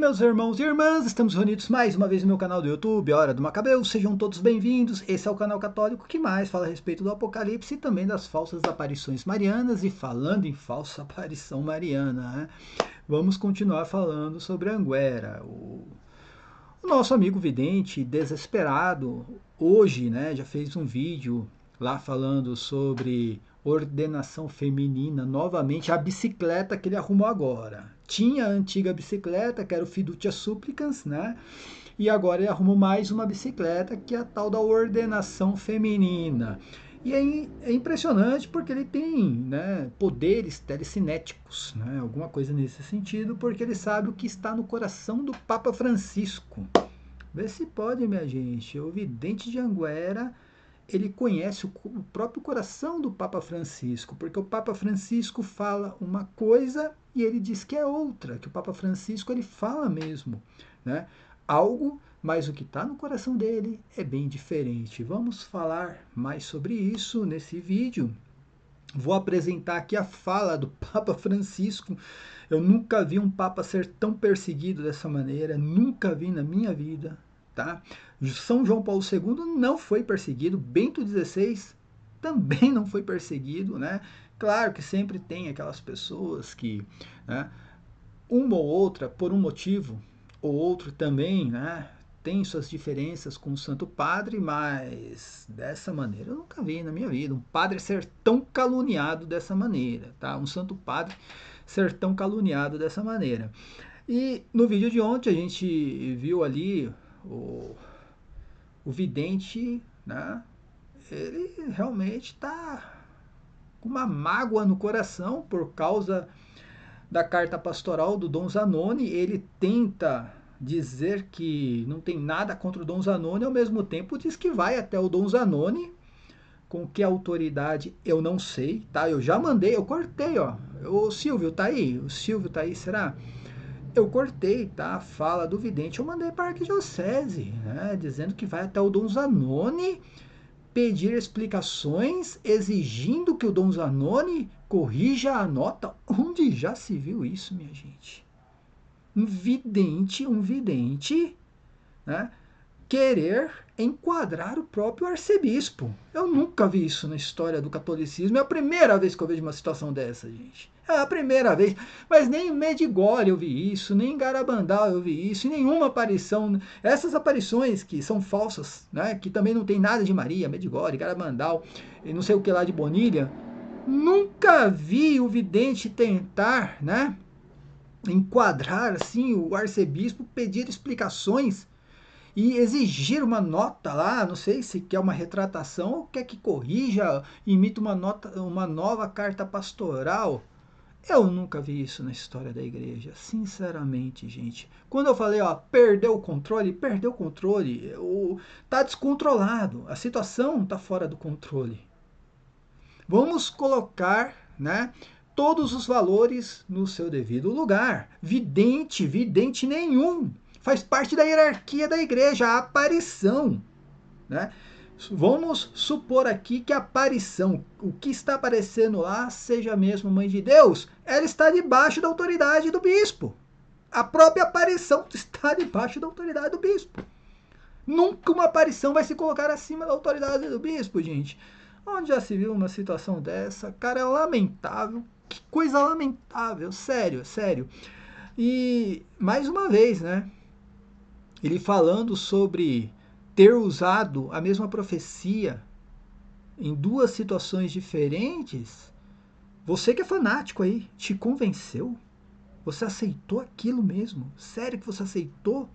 meus irmãos e irmãs, estamos reunidos mais uma vez no meu canal do YouTube, Hora do Macabeu. Sejam todos bem-vindos. Esse é o canal católico que mais fala a respeito do Apocalipse e também das falsas aparições marianas. E falando em falsa aparição mariana, né? Vamos continuar falando sobre Anguera, o nosso amigo vidente desesperado. Hoje, né, já fez um vídeo lá falando sobre ordenação feminina, novamente a bicicleta que ele arrumou agora. Tinha a antiga bicicleta, que era o Fiducia Supplicans, né? E agora ele arrumou mais uma bicicleta, que é a tal da ordenação feminina. E é impressionante porque ele tem, né, poderes telecinéticos, né, alguma coisa nesse sentido, porque ele sabe o que está no coração do Papa Francisco. Vê se pode, minha gente. O vidente de Anguera, ele conhece o próprio coração do Papa Francisco, porque o Papa Francisco fala uma coisa e ele diz que é outra, que o Papa Francisco ele fala mesmo, né? Algo, mas o que está no coração dele é bem diferente. Vamos falar mais sobre isso nesse vídeo. Vou apresentar aqui a fala do Papa Francisco. Eu nunca vi um Papa ser tão perseguido dessa maneira, nunca vi na minha vida, tá? São João Paulo II não foi perseguido, Bento XVI também não foi perseguido, né? Claro que sempre tem aquelas pessoas que, né, uma ou outra, por um motivo ou outro também, né, tem suas diferenças com o Santo Padre, mas dessa maneira eu nunca vi na minha vida um padre ser tão caluniado dessa maneira, tá? Um Santo Padre ser tão caluniado dessa maneira. E no vídeo de ontem a gente viu ali o vidente, né? Ele realmente está com uma mágoa no coração por causa da carta pastoral do Dom Zanoni. Ele tenta dizer que não tem nada contra o Dom Zanoni, ao mesmo tempo diz que vai até o Dom Zanoni, com que autoridade eu não sei, tá? Eu já mandei, eu cortei, ó. O Silvio tá aí? O Silvio tá aí, será? Eu cortei, tá? A fala do vidente, eu mandei para a arquidiocese, né? Dizendo que vai até o Dom Zanoni pedir explicações, exigindo que o Dom Zanoni corrija a nota. Onde já se viu isso, minha gente? Um vidente, né, querer enquadrar o próprio arcebispo. Eu nunca vi isso na história do catolicismo. É a primeira vez que eu vejo uma situação dessa, gente. É a primeira vez. Mas nem em Medjugorje eu vi isso, nem em Garabandal eu vi isso, em nenhuma aparição. Essas aparições que são falsas, né, que também não tem nada de Maria, Medjugorje, Garabandal, e não sei o que lá de Bonilha, nunca vi o vidente tentar, né, enquadrar assim o arcebispo, pedir explicações e exigir uma nota lá, não sei se quer uma retratação ou quer que corrija, imita uma nova carta pastoral. Eu nunca vi isso na história da igreja, sinceramente, gente. Quando eu falei, ó, perdeu o controle, tá descontrolado, a situação tá fora do controle. Vamos colocar, né, todos os valores no seu devido lugar. Vidente nenhum. Faz parte da hierarquia da igreja, a aparição, né? Vamos supor aqui que a aparição, o que está aparecendo lá, seja mesmo Mãe de Deus, ela está debaixo da autoridade do bispo. A própria aparição está debaixo da autoridade do bispo. Nunca uma aparição vai se colocar acima da autoridade do bispo, gente. Onde já se viu uma situação dessa? Cara, é lamentável. Que coisa lamentável, sério, sério. E, mais uma vez, né? Ele falando sobre ter usado a mesma profecia em duas situações diferentes. Você que é fanático aí, te convenceu? Você aceitou aquilo mesmo? Sério que você aceitou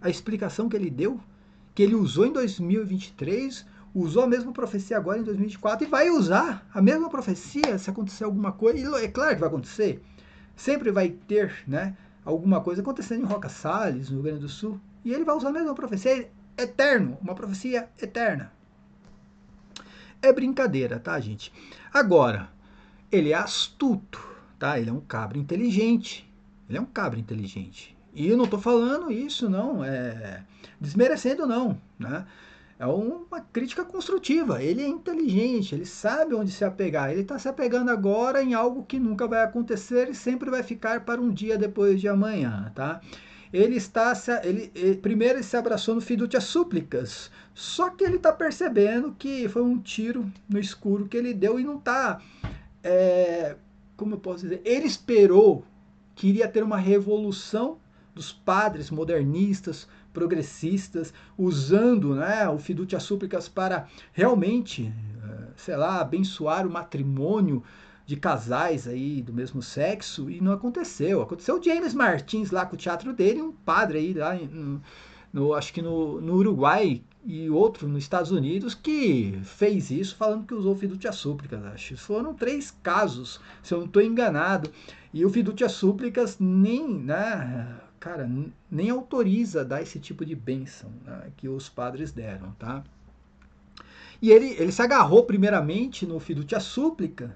a explicação que ele deu? Que ele usou em 2023, usou a mesma profecia agora em 2024 e vai usar a mesma profecia se acontecer alguma coisa. E é claro que vai acontecer. Sempre vai ter, né, alguma coisa acontecendo em Roca Salles, no Rio Grande do Sul. E ele vai usar a mesma profecia eterno, uma profecia eterna. É brincadeira, tá, gente? Agora, ele é astuto, tá? Ele é um cabra inteligente. Ele é um cabra inteligente. E eu não tô falando isso, não, desmerecendo, não, né? É uma crítica construtiva. Ele é inteligente, ele sabe onde se apegar. Ele está se apegando agora em algo que nunca vai acontecer e sempre vai ficar para um dia depois de amanhã, tá? Primeiro ele se abraçou no Fiducia Súplicas, só que ele está percebendo que foi um tiro no escuro que ele deu e não está, como eu posso dizer, ele esperou que iria ter uma revolução dos padres modernistas, progressistas, usando, né, o Fiducia Súplicas para realmente, sei lá, abençoar o matrimônio de casais aí do mesmo sexo, e não aconteceu. Aconteceu o James Martins lá com o teatro dele, um padre aí lá acho que no Uruguai, e outro nos Estados Unidos, que fez isso falando que usou o Fiducia Súplicas. Acho. Foram 3 casos, se eu não estou enganado. E o Fiducia Súplicas nem, né, cara, nem autoriza dar esse tipo de bênção, né, que os padres deram, tá? E ele se agarrou primeiramente no Fiducia Súplica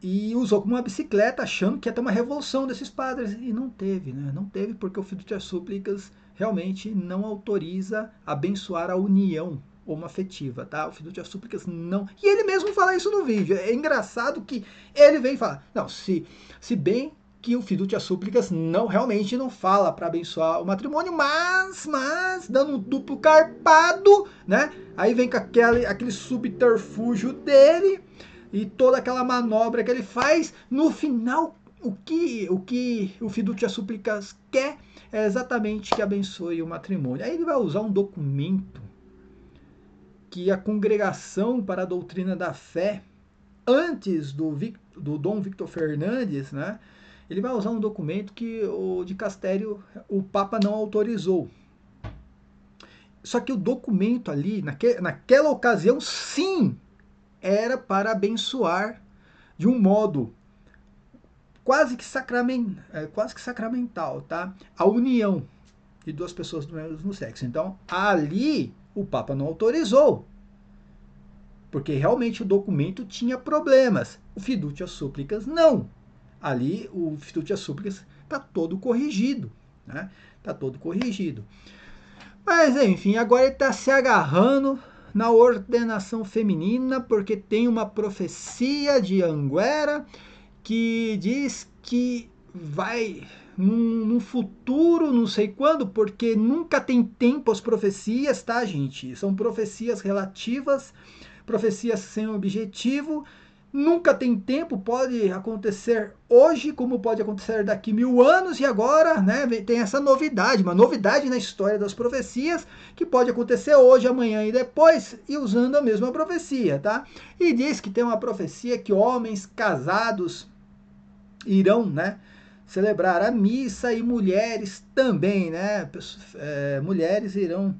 e usou como uma bicicleta, achando que ia ter uma revolução desses padres. E não teve, né? Não teve, porque o Fiducia Súplicas realmente não autoriza abençoar a união homoafetiva, tá? O Fiducia Súplicas não... E ele mesmo fala isso no vídeo. É engraçado que ele vem falar... Não, se bem que o Fiducia Súplicas realmente não fala para abençoar o matrimônio, mas dando um duplo carpado, né? Aí vem com aquele subterfúgio dele e toda aquela manobra que ele faz. No final, o que o Fiducia Súplicas quer é exatamente que abençoe o matrimônio. Aí ele vai usar um documento que a Congregação para a Doutrina da Fé, antes do Dom Victor Fernandes, né, ele vai usar um documento que o dicastério, o Papa não autorizou. Só que o documento ali, naquela ocasião, sim, era para abençoar de um modo quase que sacramental, tá? A união de 2 pessoas do mesmo sexo. Então, ali o Papa não autorizou, porque realmente o documento tinha problemas. O Fiducia Súplicas não. Ali o Fiducia Súplicas está todo corrigido, né? Está todo corrigido. Mas enfim, agora ele está se agarrando na ordenação feminina, porque tem uma profecia de Anguera que diz que vai num futuro, não sei quando, porque nunca tem tempo as profecias, tá, gente? São profecias relativas, profecias sem objetivo, nunca tem tempo, pode acontecer hoje, como pode acontecer daqui 1000 anos, e agora, né, tem essa novidade, uma novidade na história das profecias, que pode acontecer hoje, amanhã e depois, e usando a mesma profecia, tá? E diz que tem uma profecia que homens casados irão, né, celebrar a missa, e mulheres também, né, mulheres irão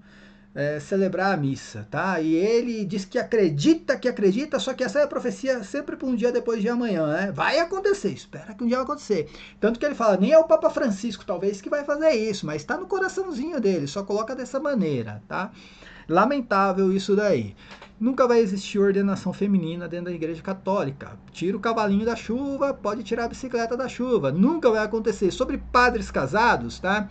celebrar a missa, tá? E ele diz que acredita, só que essa é a profecia sempre para um dia depois de amanhã, né? Vai acontecer, espera que um dia vai acontecer. Tanto que ele fala, nem é o Papa Francisco, talvez, que vai fazer isso, mas está no coraçãozinho dele, só coloca dessa maneira, tá? Lamentável isso daí. Nunca vai existir ordenação feminina dentro da Igreja Católica. Tira o cavalinho da chuva, pode tirar a bicicleta da chuva. Nunca vai acontecer. Sobre padres casados, tá?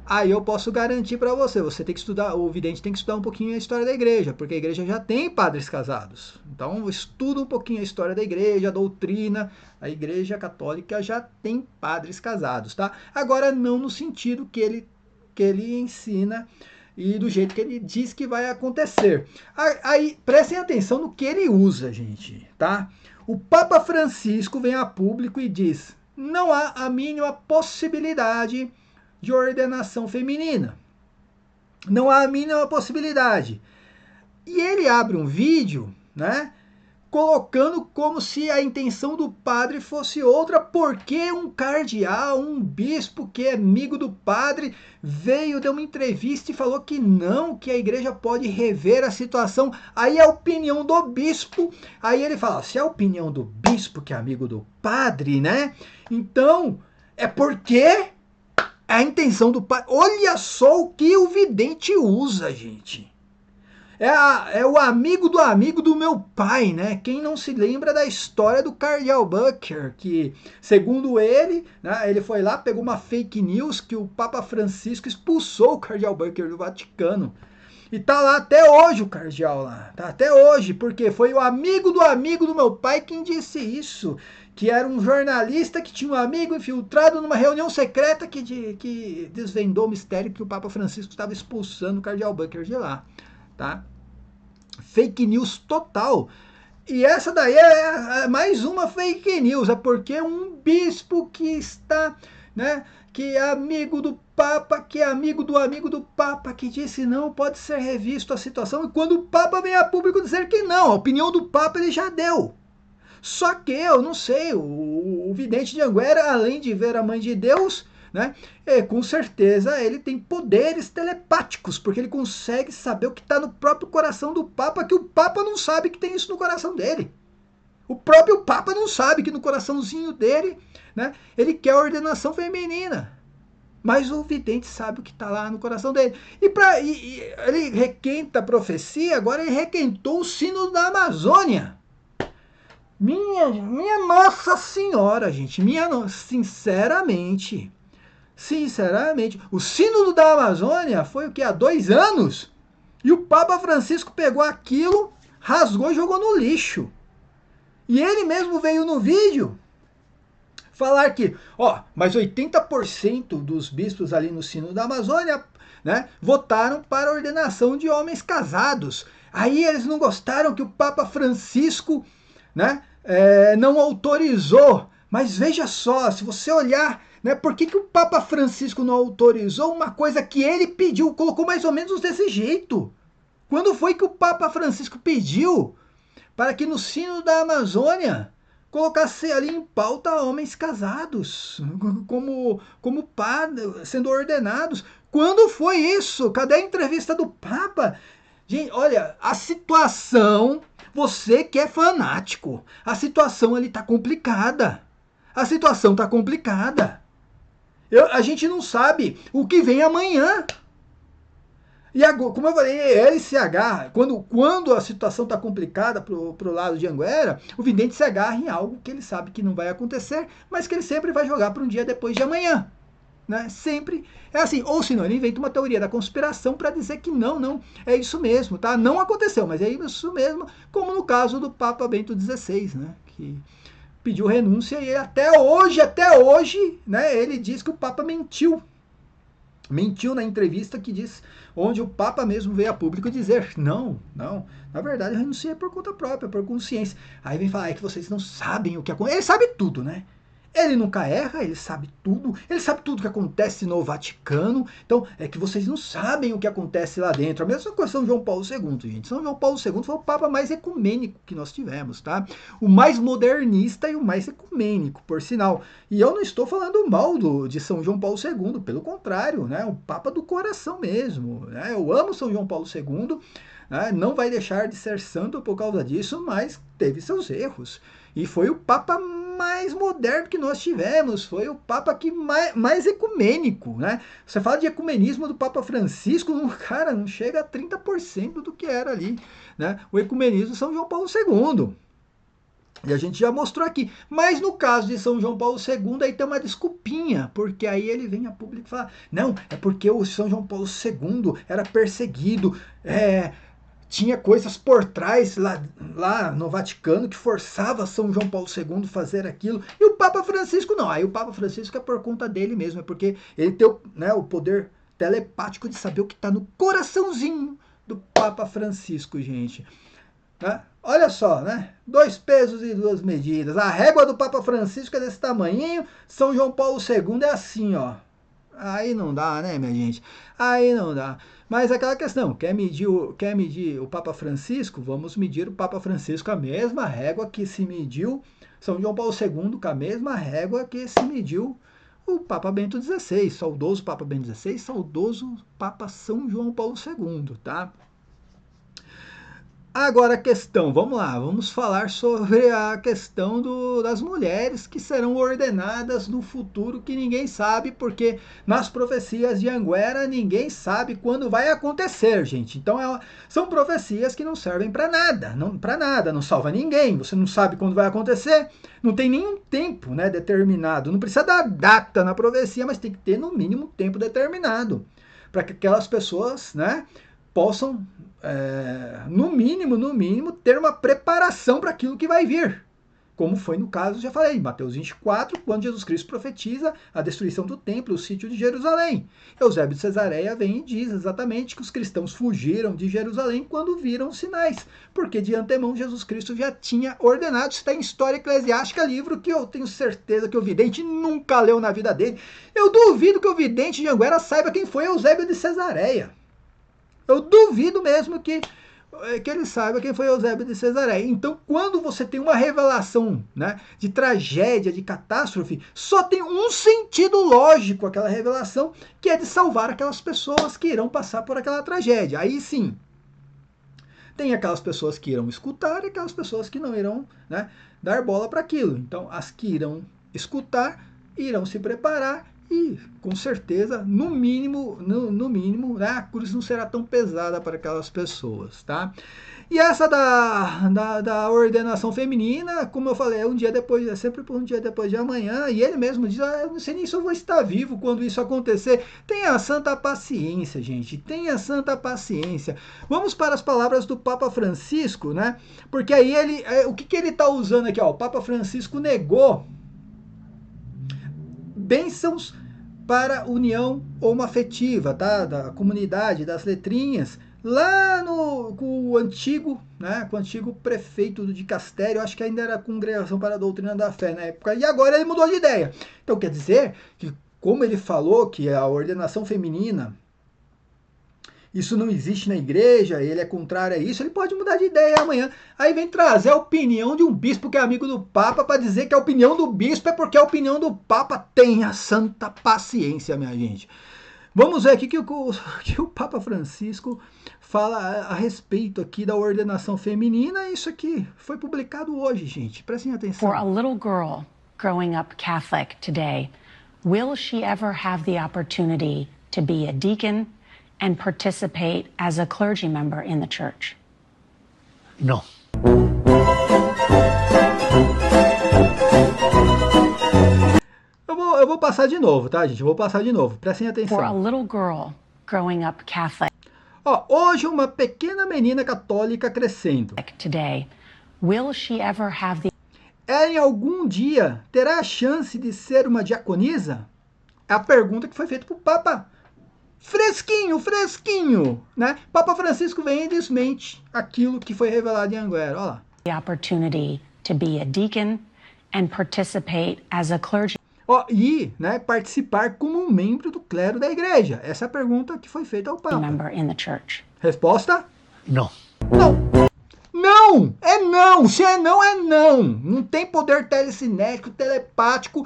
Aí eu posso garantir para você tem que estudar, o vidente tem que estudar um pouquinho a história da igreja, porque a igreja já tem padres casados. Então estuda um pouquinho a história da igreja, a doutrina, a igreja católica já tem padres casados, tá? Agora não no sentido que ele ensina e do jeito que ele diz que vai acontecer. Aí prestem atenção no que ele usa, gente, tá? O Papa Francisco vem a público e diz: não há a mínima possibilidade de ordenação feminina. Não há a mínima possibilidade. E ele abre um vídeo, né, colocando como se a intenção do padre fosse outra, porque um cardeal, um bispo que é amigo do padre, veio, deu uma entrevista e falou que não, que a igreja pode rever a situação. Aí a opinião do bispo, aí ele fala, se é a opinião do bispo que é amigo do padre, né, então é porque a intenção do pai. Olha só o que o vidente usa, gente. É o amigo do meu pai, né? Quem não se lembra da história do Cardeal Bucker, que, segundo ele, né, ele foi lá, pegou uma fake news que o Papa Francisco expulsou o Cardeal Bucker do Vaticano. E tá lá até hoje o cardeal lá, tá até hoje, porque foi o amigo do meu pai quem disse isso, que era um jornalista que tinha um amigo infiltrado numa reunião secreta que desvendou o mistério que o Papa Francisco estava expulsando o cardeal Bunker de lá, tá? Fake news total. E essa daí é mais uma fake news, é porque um bispo que está, né, que é amigo do Papa, que é amigo do Papa, que disse não, pode ser revisto a situação, e quando o Papa vem a público dizer que não, a opinião do Papa ele já deu. Só que eu não sei, o vidente de Anguera, além de ver a mãe de Deus, né, com certeza ele tem poderes telepáticos, porque ele consegue saber o que está no próprio coração do Papa, que o Papa não sabe que tem isso no coração dele. O próprio Papa não sabe que no coraçãozinho dele, né, ele quer a ordenação feminina. Mas o vidente sabe o que está lá no coração dele. E ele requenta a profecia, agora ele requentou o sino da Amazônia. Minha Nossa Senhora, gente. Sinceramente, o sínodo da Amazônia foi o que? Há 2 anos? E o Papa Francisco pegou aquilo, rasgou e jogou no lixo. E ele mesmo veio no vídeo falar que, mas 80% dos bispos ali no sínodo da Amazônia, né, votaram para a ordenação de homens casados. Aí eles não gostaram que o Papa Francisco, né, não autorizou. Mas veja só, se você olhar, né, por que o Papa Francisco não autorizou uma coisa que ele pediu, colocou mais ou menos desse jeito? Quando foi que o Papa Francisco pediu para que no sínodo da Amazônia colocasse ali em pauta homens casados, como padre, sendo ordenados? Quando foi isso? Cadê a entrevista do Papa? Gente, olha, a situação, você que é fanático, a situação ali tá complicada. A situação tá complicada. A gente não sabe o que vem amanhã. E agora, como eu falei, ele se agarra, quando a situação está complicada pro lado de Anguera, o vidente se agarra em algo que ele sabe que não vai acontecer, mas que ele sempre vai jogar para um dia depois de amanhã. Né? Sempre é assim, ou senão ele inventa uma teoria da conspiração para dizer que não, é isso mesmo, tá? Não aconteceu, mas é isso mesmo, como no caso do Papa Bento XVI, né? Que pediu renúncia e até hoje, né, ele diz que o Papa mentiu na entrevista que diz, onde o Papa mesmo veio a público dizer, não, na verdade eu renunciei por conta própria, por consciência. Aí vem falar, é que vocês não sabem o que acontece. Ele sabe tudo, né? Ele nunca erra, ele sabe tudo que acontece no Vaticano. Então, é que vocês não sabem o que acontece lá dentro. A mesma coisa São João Paulo II, gente. São João Paulo II foi o Papa mais ecumênico que nós tivemos, tá? O mais modernista e o mais ecumênico, por sinal. E eu não estou falando mal de São João Paulo II, pelo contrário, né? O Papa do coração mesmo, né? Eu amo São João Paulo II, né? Não vai deixar de ser santo por causa disso, mas teve seus erros. E foi o Papa mais moderno que nós tivemos, foi o Papa que mais ecumênico, né? Você fala de ecumenismo do Papa Francisco, cara, não chega a 30% do que era ali, né? O ecumenismo de São João Paulo II. E a gente já mostrou aqui. Mas no caso de São João Paulo II, aí tem uma desculpinha, porque aí ele vem a público e fala, não, é porque o São João Paulo II era perseguido, tinha coisas por trás lá no Vaticano que forçava São João Paulo II a fazer aquilo. E o Papa Francisco não. Aí o Papa Francisco é por conta dele mesmo. É porque ele tem o poder telepático de saber o que está no coraçãozinho do Papa Francisco, gente. Né? Olha só, né? 2 pesos e 2 medidas. A régua do Papa Francisco é desse tamanhinho. São João Paulo II é assim, ó. Aí não dá, né, minha gente? Aí não dá. Mas aquela questão, quer medir o Papa Francisco? Vamos medir o Papa Francisco com a mesma régua que se mediu São João Paulo II, com a mesma régua que se mediu o Papa Bento XVI, saudoso Papa Bento XVI, saudoso Papa São João Paulo II, tá? Agora a questão, vamos lá, vamos falar sobre a questão das mulheres que serão ordenadas no futuro, que ninguém sabe, porque nas profecias de Anguera ninguém sabe quando vai acontecer, gente. Então são profecias que não servem para nada, não salva ninguém, você não sabe quando vai acontecer, não tem nenhum tempo, né, determinado, não precisa dar data na profecia, mas tem que ter no mínimo tempo determinado, para que aquelas pessoas, né, possam, no mínimo, ter uma preparação para aquilo que vai vir. Como foi no caso, já falei, em Mateus 24, quando Jesus Cristo profetiza a destruição do templo, o sítio de Jerusalém. Eusébio de Cesareia vem e diz exatamente que os cristãos fugiram de Jerusalém quando viram os sinais, porque de antemão Jesus Cristo já tinha ordenado. Isso está em História Eclesiástica, livro que eu tenho certeza que o vidente nunca leu na vida dele. Eu duvido que o vidente de Anguera saiba quem foi Eusébio de Cesareia. Eu duvido mesmo que ele saiba quem foi Eusébio de Cesareia. Então, quando você tem uma revelação, né, de tragédia, de catástrofe, só tem um sentido lógico aquela revelação, que é de salvar aquelas pessoas que irão passar por aquela tragédia. Aí sim, tem aquelas pessoas que irão escutar e aquelas pessoas que não irão, né, dar bola para aquilo. Então, as que irão escutar irão se preparar e, com certeza, no mínimo, né, a cruz não será tão pesada para aquelas pessoas, tá? E essa da ordenação feminina, como eu falei, um dia depois, é sempre por um dia depois de amanhã, e ele mesmo diz, eu não sei nem se eu vou estar vivo quando isso acontecer. Tenha santa paciência, gente, tenha santa paciência. Vamos para as palavras do Papa Francisco, né? Porque aí o que ele está usando aqui, ó? O Papa Francisco negou bênçãos para união homoafetiva, tá? Da comunidade, das letrinhas, lá com o antigo, né? Com o antigo prefeito do dicastério, acho que ainda era a Congregação para a Doutrina da Fé na época, e agora ele mudou de ideia. Então quer dizer que, como ele falou que a ordenação feminina, isso não existe na igreja, ele é contrário a isso, ele pode mudar de ideia amanhã. Aí vem trazer a opinião de um bispo que é amigo do Papa para dizer que a opinião do bispo é porque a opinião do Papa. Tenha santa paciência, minha gente. Vamos ver aqui que o Papa Francisco fala a respeito aqui da ordenação feminina. Isso aqui foi publicado hoje, gente. Prestem atenção. For a little girl growing up Catholic today, will she ever have the opportunity to be a deacon and participate as a clergy member in the church? No. Eu vou passar de novo, tá, gente? Eu vou passar de novo. Prestem atenção. For a little girl growing up Catholic Ó, hoje uma pequena menina católica crescendo. today, will she ever have the Ela em algum dia terá a chance de ser uma diaconisa? É a pergunta que foi feita para o Papa. Fresquinho, né? Papa Francisco vem e desmente aquilo que foi revelado em Anguera. Olha lá. opportunity to be a deacon and participate as a clergy Né, participar como um membro do clero da igreja? Essa é a pergunta que foi feita ao Papa. member in the church? Resposta? No. Não. Não! É não! Se é não, é não! Não tem poder telecinético, telepático,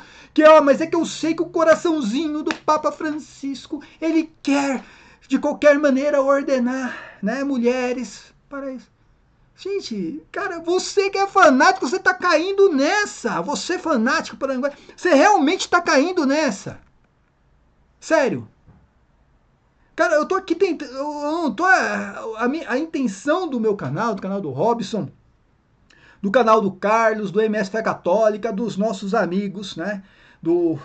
mas é que eu sei que o coraçãozinho do Papa Francisco, ele quer, de qualquer maneira, ordenar, né, mulheres para isso. Gente, cara, você que é fanático, você tá caindo nessa! Você fanático por Anguera, você realmente tá caindo nessa! Sério! Cara, eu tô aqui tentando. Eu não tô. A intenção do meu canal, do canal do Robson, do canal do Carlos, do MS Fé Católica, dos nossos amigos, né? Do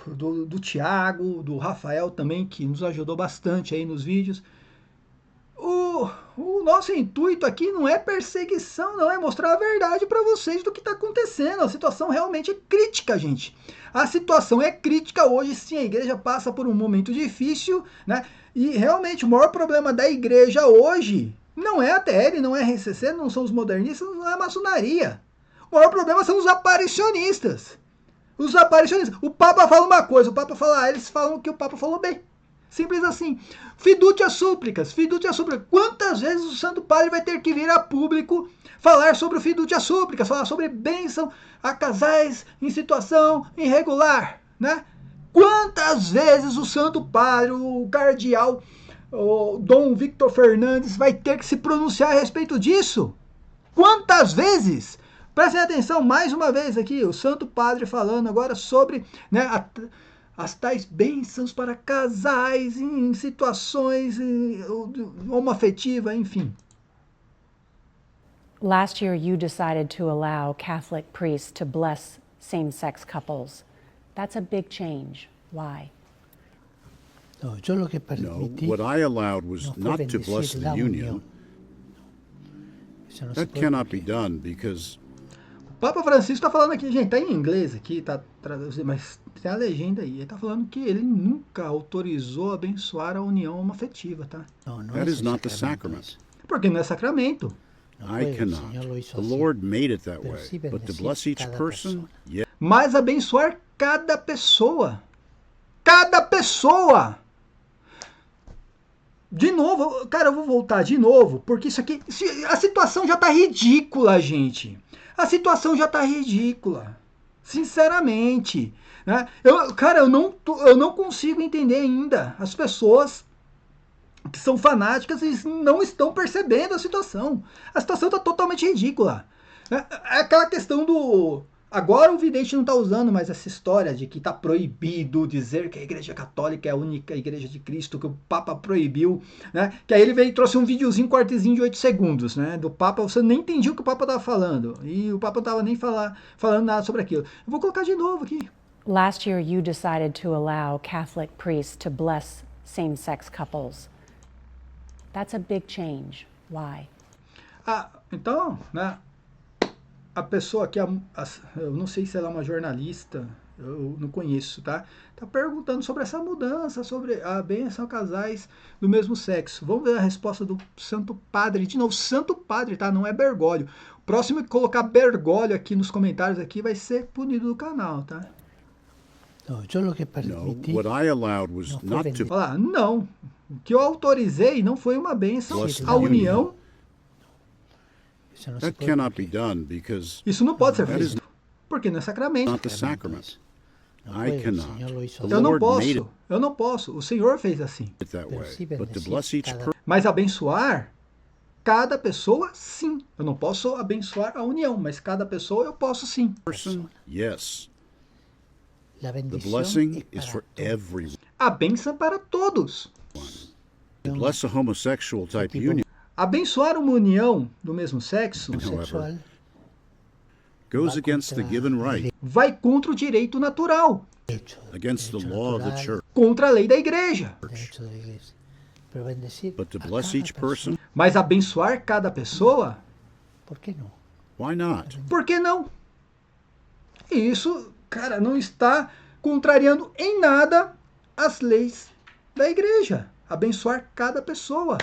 Tiago, do Rafael também, que nos ajudou bastante aí nos vídeos. O nosso intuito aqui não é perseguição, não, é mostrar a verdade para vocês do que está acontecendo. A situação realmente é crítica, gente. A situação é crítica hoje, sim, a igreja passa por um momento difícil, né? E realmente o maior problema da igreja hoje não é a TL, não é a RCC, não são os modernistas, não é a maçonaria. O maior problema são os aparicionistas. Os aparicionistas. O Papa fala uma coisa, o Papa fala A, eles falam que o Papa falou B. Simples assim. Fiducia súplicas, fiducia súplicas. Quantas vezes o Santo Padre vai ter que vir a público falar sobre o fiducia súplicas, falar sobre bênção a casais em situação irregular, né? Quantas vezes o Santo Padre, o cardeal, o Dom Victor Fernandes vai ter que se pronunciar a respeito disso? Quantas vezes? Prestem atenção mais uma vez aqui, o Santo Padre falando agora sobre, né, as tais bênçãos para casais em situações homoafetivas, enfim. Last year, you decided to allow Catholic priests to bless same-sex couples. That's a big change. Why? No, yo lo que No, permití what I allowed was no fue not to bless bendecir the la union. unión. Eso no se That puede cannot be porque done because O Papa Francisco está falando aqui, gente, tá em inglês aqui, tá traduzido, mas tem a legenda aí. Ele tá falando que ele nunca autorizou abençoar a união homoafetiva, tá? no, no that es is el not the sacramento sacrament. ese. Porque não é sacramento. No I puede, el cannot. Señor lo hizo The así. Lord made it that Pero way. sí But to bendecir bless each cada person, persona. yes. Mas abençoar cada pessoa. Cada pessoa! De novo, cara, eu vou voltar de novo, porque isso aqui. A situação já tá ridícula, gente. A situação já tá ridícula. Sinceramente. Né? Cara, eu não consigo entender ainda as pessoas que são fanáticas e não estão percebendo a situação. A situação está totalmente ridícula. É aquela questão do... Agora o vidente não está usando mais essa história de que está proibido dizer que a Igreja Católica é a única Igreja de Cristo, que o Papa proibiu, né? Que aí ele veio e trouxe um videozinho, um cortezinho de 8 segundos, né? Do Papa, você nem entendia o que o Papa estava falando. E o Papa não estava nem falando nada sobre aquilo. Eu vou colocar de novo aqui. Last year, you decided to allow Catholic priests to bless same-sex couples. That's a big change. Why? Então, né? A pessoa que eu não sei se ela é uma jornalista, eu não conheço, tá? Tá perguntando sobre essa mudança, sobre a bênção a casais do mesmo sexo. Vamos ver a resposta do Santo Padre. De novo, Santo Padre, tá? Não é Bergoglio. O próximo que colocar Bergoglio aqui nos comentários aqui vai ser punido do canal, tá? No, yo lo que No, permití what I allowed was no fue not to bendecir. Olha lá, não. O que eu autorizei não foi uma bênção Bless à the união. Eso no se that puede cannot be porque done because Isso não pode ser That is feito. Porque não é sacramento. not the sacrament. no I puede, el cannot. Señor lo hizo The así. Eu não Lord made posso. Eu não posso. O Senhor fez assim. it that Pero way. sí But to bendecir bless each cada Mas abençoar cada pessoa, sim. Eu não posso abençoar a união, mas cada pessoa eu posso sim. person, yes. La The bendición blessing es is para for todos. everyone. A bênção para todos. To bless a homosexual type tipo union, Abençoar uma união do mesmo sexo Sexual goes va against the contra given el right, vai contra o direito natural, derecho, against the derecho law of the natural, church. contra a lei da igreja. derecho de la iglesia. Pero bendecir But to a bless cada each persona, person, Mas abençoar cada pessoa, ¿por qué no? why not? por que não? E isso, cara, não está contrariando em nada as leis da igreja. Abençoar cada pessoa.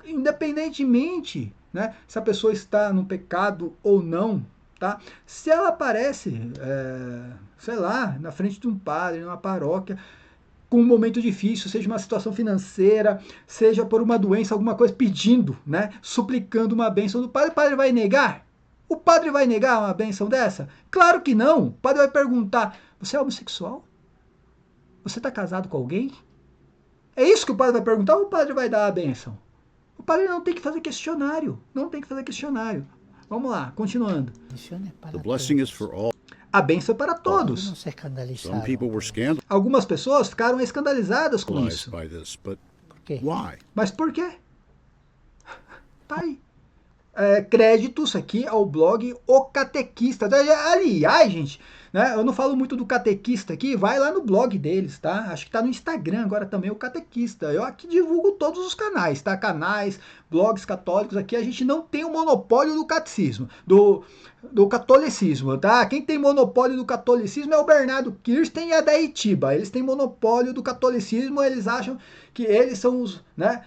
Independentemente, né, se a pessoa está no pecado ou não, tá? Se ela aparece, sei lá, na frente de um padre, numa paróquia, com um momento difícil, seja uma situação financeira, seja por uma doença, alguma coisa, pedindo, né, suplicando uma bênção do padre, o padre vai negar? O padre vai negar uma bênção dessa? Claro que não. O padre vai perguntar, você é homossexual? Você está casado com alguém? É isso que o padre vai perguntar ou o padre vai dar a bênção? O padre não tem que fazer questionário. Não tem que fazer questionário. Vamos lá, continuando. Bendición es para The blessing todos. is for all. A bênção é para Algunos todos. se Some escandalizaron. people were scandalized Algumas pessoas ficaram escandalizadas com isso. by this, but ¿Por qué? why? Mas por quê? Tá aí. Créditos aqui ao blog O Catequista. Aliás, gente, né, eu não falo muito do Catequista aqui, vai lá no blog deles, tá? Acho que tá no Instagram agora também, o Catequista. Eu aqui divulgo todos os canais, tá? Canais, blogs católicos aqui. A gente não tem o monopólio do catecismo, do catolicismo, tá? Quem tem monopólio do catolicismo é o Bernardo Kirsten e a Daitiba. Eles têm monopólio do catolicismo, eles acham que eles são os, né,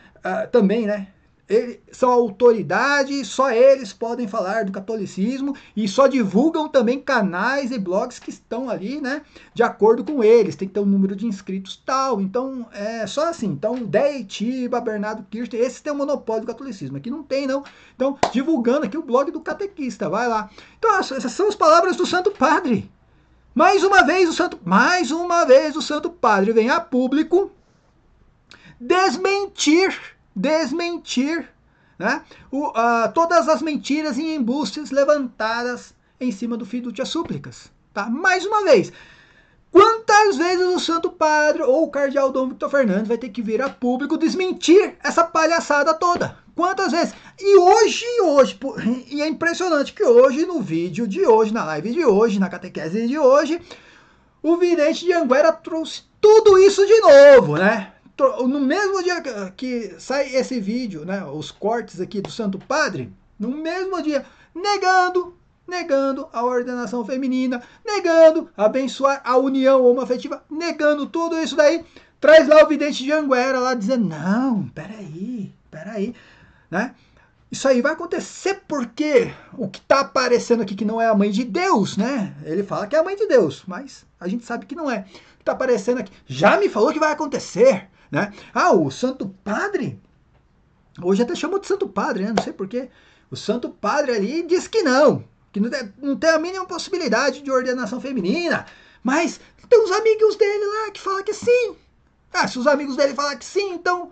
também, né? Eles são autoridade, só eles podem falar do catolicismo e só divulgam também canais e blogs que estão ali, né, de acordo com eles. Tem que ter um número de inscritos tal, então é só assim. Então, Deitiba, Bernardo Kirsten, esses têm o monopólio do catolicismo, aqui não tem não. Então, divulgando aqui o blog do Catequista, vai lá. Então, essas são as palavras do Santo Padre. Mais uma vez o Santo Padre vem a público desmentir, né, todas as mentiras e embustes levantadas em cima do Fiducia Súplicas. Tá? Mais uma vez, quantas vezes o Santo Padre ou o Cardeal Dom Victor Fernandes vai ter que vir a público desmentir essa palhaçada toda? Quantas vezes? E hoje, e é impressionante que hoje, no vídeo de hoje, na live de hoje, na catequese de hoje, o vidente de Anguera trouxe tudo isso de novo, né? No mesmo dia que sai esse vídeo, né, os cortes aqui do Santo Padre, no mesmo dia, negando a ordenação feminina, negando abençoar a união homoafetiva, negando tudo isso daí, traz lá o vidente de Anguera lá dizendo, não, peraí, né? Isso aí vai acontecer porque o que está aparecendo aqui que não é a mãe de Deus, né? Ele fala que é a mãe de Deus, mas a gente sabe que não é. O que está aparecendo aqui já me falou que vai acontecer, né? Ah, o Santo Padre, hoje até chamou de Santo Padre, né? Não sei porquê. O Santo Padre ali diz que não tem a mínima possibilidade de ordenação feminina, mas tem os amigos dele lá que falam que sim. Ah, se os amigos dele falam que sim, então...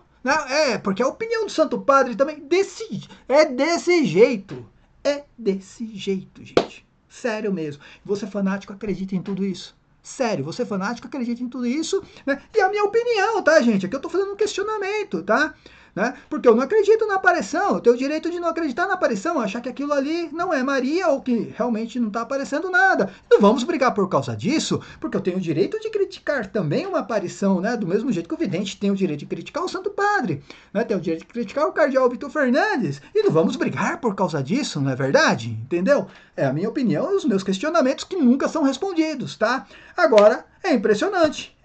porque a opinião do Santo Padre também é desse jeito. É desse jeito, gente. Sério mesmo. Você fanático acredita em tudo isso. Sério, você fanático acredita em tudo isso, né? E a minha opinião, tá, gente? Aqui eu tô fazendo um questionamento, tá? Né? Porque eu não acredito na aparição, eu tenho o direito de não acreditar na aparição, achar que aquilo ali não é Maria ou que realmente não está aparecendo nada. Não vamos brigar por causa disso, porque eu tenho o direito de criticar também uma aparição, né? Do mesmo jeito que o vidente tem o direito de criticar o Santo Padre, né? Tem o direito de criticar o cardeal Vitor Fernandes, e não vamos brigar por causa disso, não é verdade? Entendeu? É a minha opinião e os meus questionamentos que nunca são respondidos, tá? Agora, é impressionante.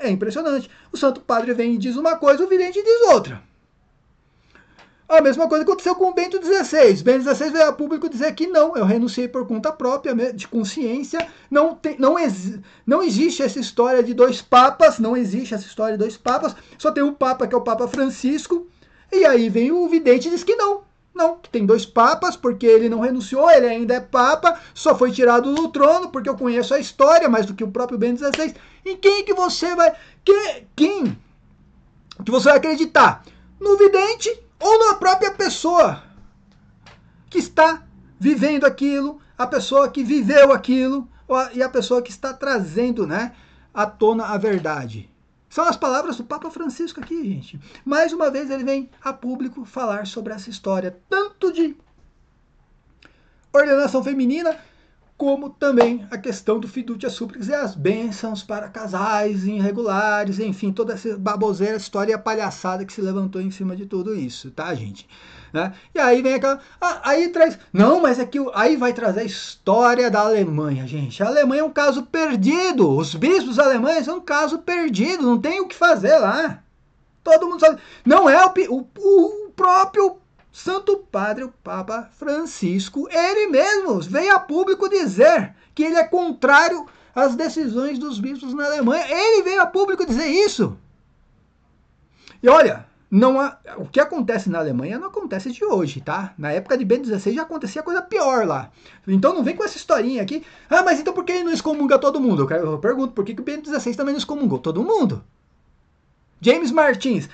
O Santo Padre vem e diz uma coisa, o vidente diz outra. A mesma coisa aconteceu com o Bento XVI. Bento XVI veio a público dizer que não, eu renunciei por conta própria, de consciência. Não existe essa história de dois papas, só tem um papa que é o Papa Francisco. E aí vem o vidente e diz que não, que tem dois papas, porque ele não renunciou, ele ainda é papa, só foi tirado do trono, porque eu conheço a história mais do que o próprio Bento XVI. Em quem que você vai... Quem que você vai acreditar? No vidente ou na própria pessoa que está vivendo aquilo, a pessoa que viveu aquilo, e a pessoa que está trazendo, né, à tona a verdade. São as palavras do Papa Francisco aqui, gente. Mais uma vez ele vem a público falar sobre essa história, tanto de ordenação feminina, como também a questão do fiducia súplicas e as bênçãos para casais irregulares, enfim, toda essa baboseira, história e a palhaçada que se levantou em cima de tudo isso, tá, gente? Né? E aí vem aquela... aí traz... Não, mas é que aí vai trazer a história da Alemanha, gente. A Alemanha é um caso perdido. Os bispos alemães são um caso perdido. Não tem o que fazer lá. Todo mundo sabe. Não é o próprio Santo Padre, o Papa Francisco, ele mesmo veio a público dizer que ele é contrário às decisões dos bispos na Alemanha. Ele veio a público dizer isso. E olha, o que acontece na Alemanha não acontece de hoje, tá? Na época de Bento XVI já acontecia coisa pior lá. Então não vem com essa historinha aqui. Ah, mas então por que ele não excomunga todo mundo? Eu pergunto, por que o Bento XVI também não excomungou todo mundo? James Martins.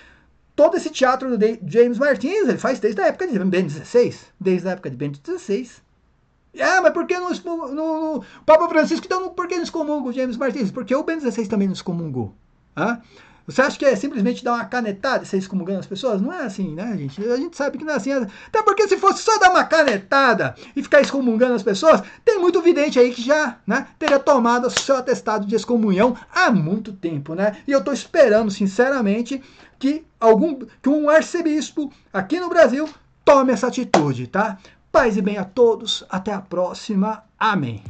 Todo esse teatro do James Martins, ele faz desde a época de Bento XVI. Desde a época de Bento XVI. Ah, mas por que o Papa Francisco, então por que não excomunga o James Martins? Porque o Bento XVI também não excomungou. Ah? Você acha que é simplesmente dar uma canetada e sair excomungando as pessoas? Não é assim, né, gente? A gente sabe que não é assim. Até porque se fosse só dar uma canetada e ficar excomungando as pessoas, tem muito vidente aí que já, né, teria tomado o seu atestado de excomunhão há muito tempo, né? E eu tô esperando, sinceramente, que um arcebispo aqui no Brasil tome essa atitude, tá? Paz e bem a todos. Até a próxima. Amém.